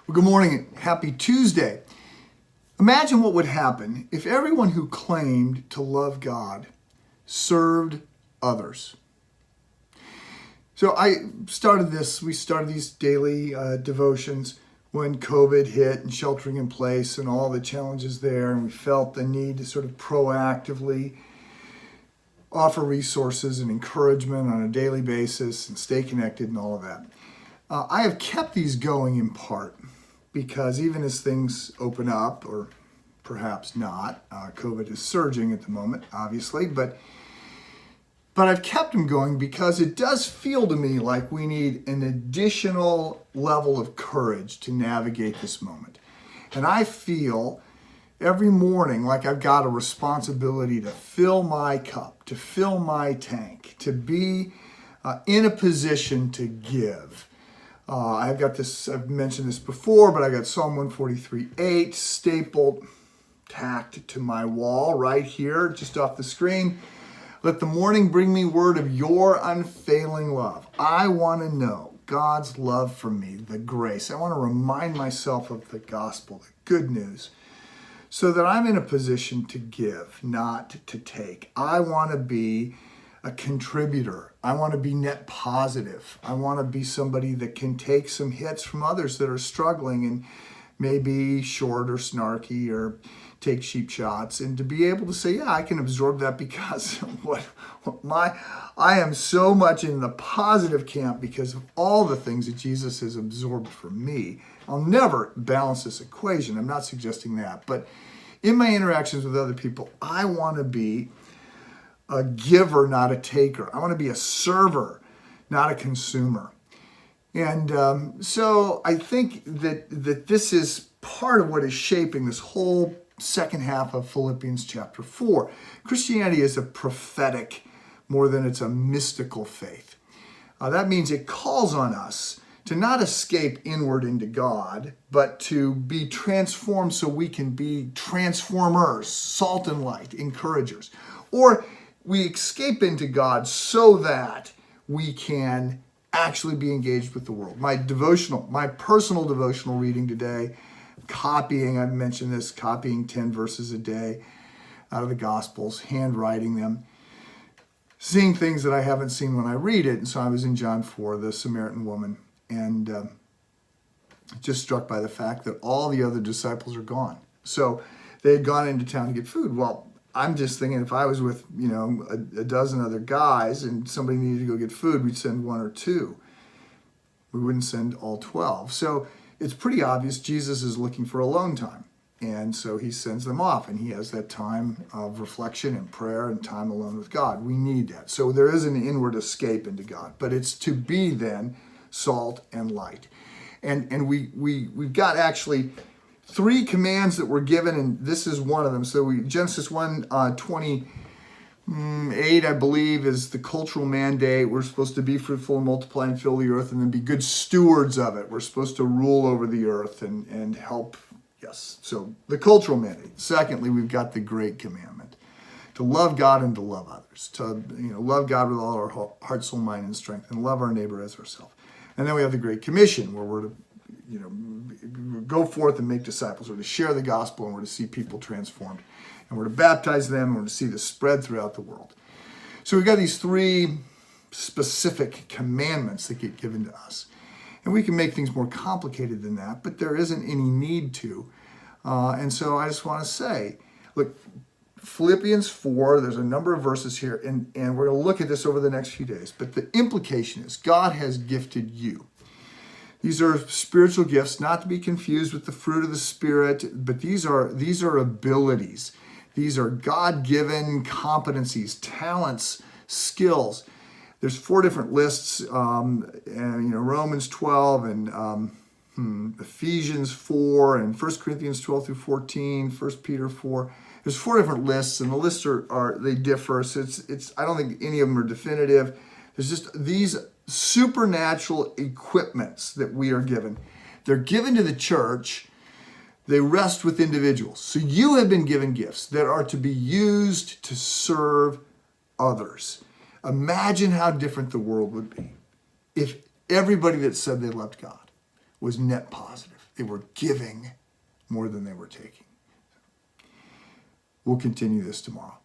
Well, good morning and happy Tuesday. Imagine what would happen if everyone who claimed to love God served others. So we started these daily devotions when COVID hit and sheltering in place and all the challenges there, and we felt the need to sort of proactively offer resources and encouragement on a daily basis and stay connected and all of that. I have kept these going in part because even as things open up, or perhaps not, COVID is surging at the moment, obviously, but I've kept them going because it does feel to me like we need an additional level of courage to navigate this moment. And I feel every morning like I've got a responsibility to fill my cup, to fill my tank, to be in a position to give. I've got this, I've mentioned this before, but I got Psalm 143:8 stapled, tacked to my wall right here, just off the screen. Let the morning bring me word of your unfailing love. I want to know God's love for me, the grace. I want to remind myself of the gospel, the good news, so that I'm in a position to give, not to take. I want to be a contributor. I want to be net positive. I want to be somebody that can take some hits from others that are struggling and maybe short or snarky or take cheap shots, and to be able to say, yeah, I can absorb that because I am so much in the positive camp because of all the things that Jesus has absorbed for me. I'll never balance this equation. I'm not suggesting that. But in my interactions with other people, I want to be a giver, not a taker. I want to be a server, not a consumer. And so I think that this is part of what is shaping this whole second half of Philippians chapter 4. Christianity is a prophetic more than it's a mystical faith. That means it calls on us to not escape inward into God, but to be transformed so we can be transformers, salt and light, encouragers. Or we escape into God so that we can actually be engaged with the world. My personal devotional reading today, I've mentioned this, copying 10 verses a day out of the Gospels, handwriting them, seeing things that I haven't seen when I read it. And so I was in John 4, the Samaritan woman, and just struck by the fact that all the other disciples are gone. So they had gone into town to get food. Well, I'm just thinking if I was with, a dozen other guys and somebody needed to go get food, we'd send one or two. We wouldn't send all 12. So it's pretty obvious Jesus is looking for alone time. And so he sends them off, and he has that time of reflection and prayer and time alone with God. We need that. So there is an inward escape into God, but it's to be then salt and light. And we've got actually 3 commands that were given, and this is one of them. So Genesis 1:28, I believe, is the cultural mandate. We're supposed to be fruitful and multiply and fill the earth and then be good stewards of it. We're supposed to rule over the earth and help. Yes, so the cultural mandate. Secondly, we've got the great commandment to love God and to love others, to love God with all our heart, soul, mind, and strength, and love our neighbor as ourselves. And then we have the Great Commission, where we're to go forth and make disciples. We're to share the gospel, and we're to see people transformed. And we're to baptize them, and we're to see this spread throughout the world. So we've got these 3 specific commandments that get given to us. And we can make things more complicated than that, but there isn't any need to. And so I just want to say, look, Philippians 4, there's a number of verses here, and we're going to look at this over the next few days. But the implication is God has gifted you. These are spiritual gifts, not to be confused with the fruit of the Spirit, but these are abilities. These are God-given competencies, talents, skills. There's 4 different lists, Romans 12 and Ephesians 4 and 1 Corinthians 12 through 14, 1 Peter 4. There's 4 different lists, and the lists they differ. So it's I don't think any of them are definitive. There's just these supernatural equipments that we are given. They're given to the church. They rest with individuals. So you have been given gifts that are to be used to serve others. Imagine how different the world would be if everybody that said they loved God was net positive. They were giving more than they were taking. We'll continue this tomorrow.